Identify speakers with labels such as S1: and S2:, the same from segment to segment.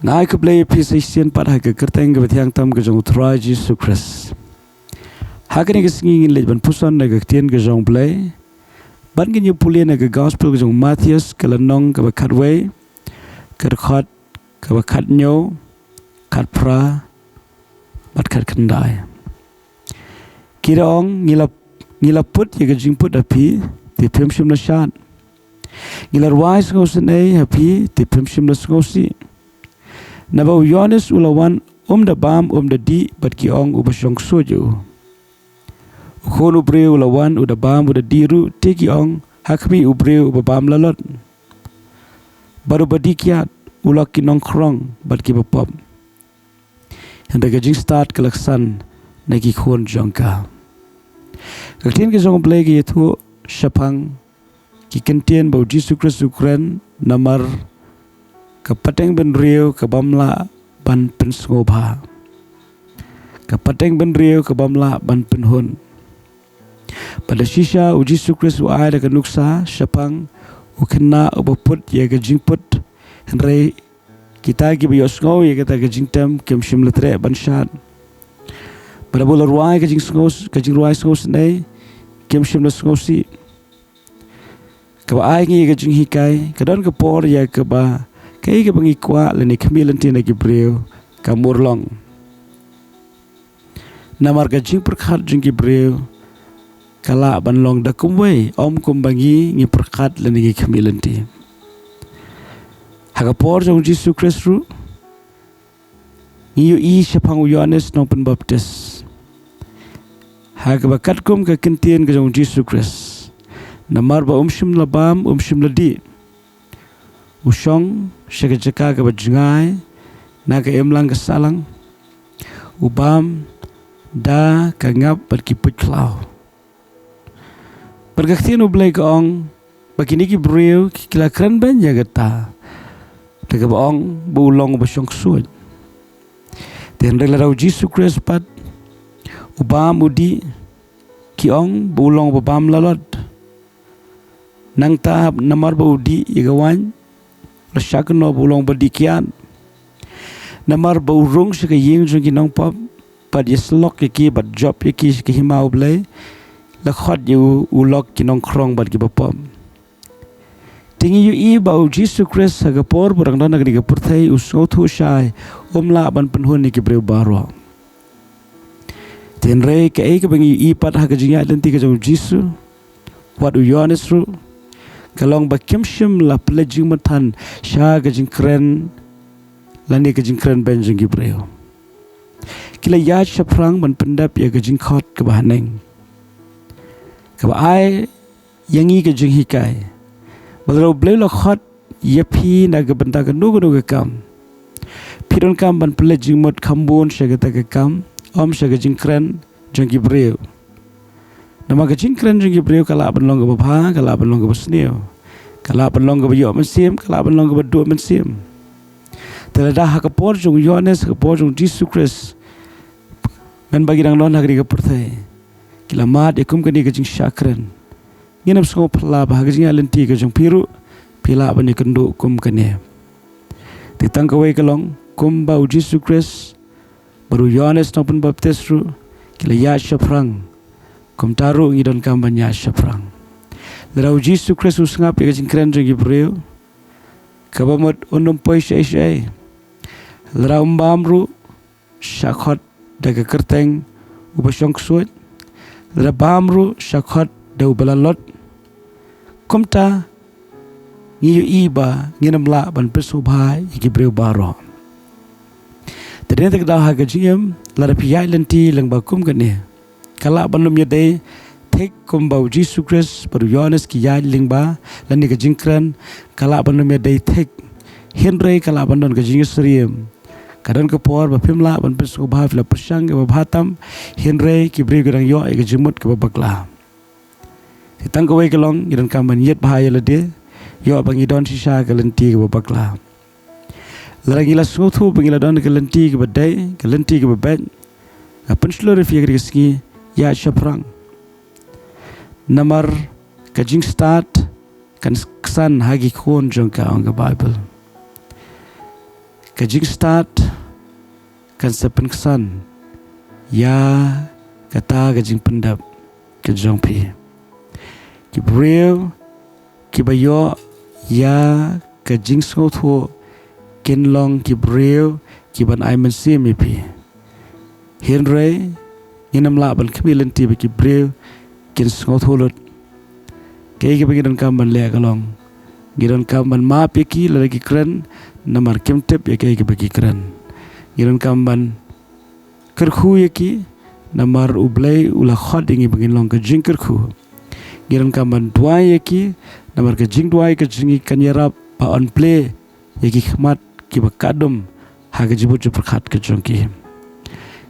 S1: Ngai ke play pisisian pada ke kerteng ke betiang tam ke jong try Jesus Christ. Hakani ke singi ngin ban puson na ke tien ke jong play. Ban ke nyu pulien na ke gospel ke jong Matthews ke lanong ke bakat way. Ke rekat ke bakat nyo kat pra bat kat kendai. Kira ong ngilaput ya ke jingput api ti pemshim na shat. Ngilar wise ngosen ay api ti pemshim na ngosi. Nabau Yohanes ulawan da bam da di bat ki ong ubasong sojo. Ukon ubre ulawan da bam da diru te ki ong hakmi ubre ubabam lalot. Baru badikiat ulak ki nong krong bat ki bapop. Henda gajing start kelaksan na ki khon jongka. Kaktin ke jong play ki yetu syapang ki kentien bau Jesus Christ Ukraine namar kapateng ben riu kabamla ban pynsngewbha. Kapateng ben riu kabamla ban penhun. Pada sisa uji sukres wa ada kanuksa syapang ukena ubaput ya ke jingput henry kita gi biosngau ya kita ke jingtem kem shimletre ban shat. Pada bola ruai ke jing ngos ke jing ruai ngos nei kem shimles ngosi. Ka ai ngi ke jing hikai kadon ke por ya ke ba kay ke bangi kwa leni kemilan tina gibreu kamurlong namar ka jing perkhat jing gibreu kala banlong da kumwe om kumbangi ngi perkhat leni kemilan ti haga por jong Jesus Christu ngi i syapang Yohanes nong penbaptis haga bakat kum ka kentien ka jong Jesus Christ namar ba umshim labam umshim ladi usong syaka-jaka ke bajungai na ke emlang ke salang ubam da ke ngap berkiput klau bergaktian ublay ke ong bakini ki beriu kila keren banya geta daga baong bulong basyong suod dan rela rau Jesus Christ pat ubam udi ki ong bulong babam lalot nang tahap namar ba udi igawan Rasyakan no bulong berdikian. Namar baurung seka ying jung kinong pop. Pad yeslok yaki bad job yaki seka himau blay. Lakhot yu ulok kinong krong bad kibapop. Tingi yu i bau Jesus Christ hagapor burang dana gani kapurthai usngau thu syai umla ban penhun ni kibreu baroh. Tenrei ke ai ke bangi yu i pad hagajingya lenti ke jong Jesus. Wat u Yohanes ru. Kalong bakim shim la pelajing matan sya gajing keren lani gajing keren ben jing gibreu. Kila ya syaprang ban pendap ya gajing khot ke bahaneng. Ke ai yangi gajing hikai. Balau bleu la khot ya pi na ke benda ke nugu kam. Pidon kam ban pelajing mot kambun sya gata ke kam om sya gajing keren jing gibreu. Nama kecing keren jeng gibreu kala benlong ke bapa, kala benlong ke besneu, kala benlong ke bayok mensim, kala benlong ke bedua mensim. Terledah hak por jeng Yohanes, hak por jeng Jesus Christ. Men bagi dang non hak di kapurthai. Kila mat ikum kini kecing syakren. Nginap sengo perla bah kecing alenti kecing piru, pila bani kenduk kum kini. Ditang kawai kelong kum bau Jesus Christ. Baru Yohanes nopun baptis ru, kila ya syaprang. Kum taruh ngidon kampanye syaprang. Lerau Jesus Kristus ngap ya kecing keren jeng gibreu. Kabamot undum poi syai. Lerau mbamru syakot daga kerteng ubasyong suat. Lerau bamru syakot da ubalalot. Kum ta ngiyu iba nginam la ban pynsngewbha gibreu baroh. Ternyata kedah hagajiem lara piyai lenti lang bakum kene. Kala banum yadai tek kumbau Jesus Christ baru Yohanes ki yai lingba lani ka jingkran kala banum yadai tek henry kala bandon ka jingisriem kadon ka por ba pimla ban pynsngewbha fila persyang ke babhatam henry ki bri gadang yo ka jimut ke babakla titang ka wai kelong idon kamban yet bahaya lade yo bang idon sisa ka lenti ke babakla larang ila suthu bangila don ka lenti ke badai ka lenti ke babet apa nslore fi ka ski ya syaprang namar kajing start kan kesan hagi khon jong ka ang Bible Kajing start kan sepen kesan ya kata kajing pendap kejong pi kibreu kibayo ya kajing sotho kinlong kibreu kiban aiman simi pi henry inam laban kemilen tiba kibreu kin sotho lot kay kibagidan kamban le kalong gidan kamban map yaki lagi keren namar kimtep ya kay kibagi keren gidan kamban kerku yaki namar ublay ula khod ingi bagin long kajing kerku gidan kamban duai yaki namar kajing duai kajing kanyarap pa on play yaki khmat kibakadum haga jibut juprakhat kajongki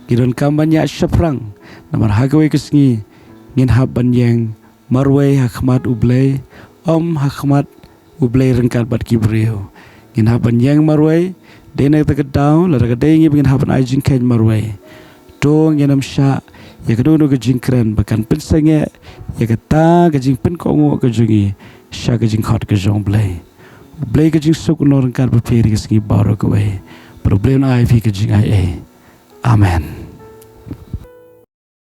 S1: gidan kamban ya shaprang namar hagawai kesingi ngin haban yang marway hakmat ublay om hakmat ublay rengkat bat kibreu ngin haban yang marway dena takadaw la takadai ngi ngin haban ajing kain marway dong yanam sha ya kadono kajing keren bahkan pensenge ya kata kajing pen kongo kajungi sha kajing khot kajong blay blay kajing sok no rengkat bat peri kesingi baroh kowe problem ai fi kajing ai amen.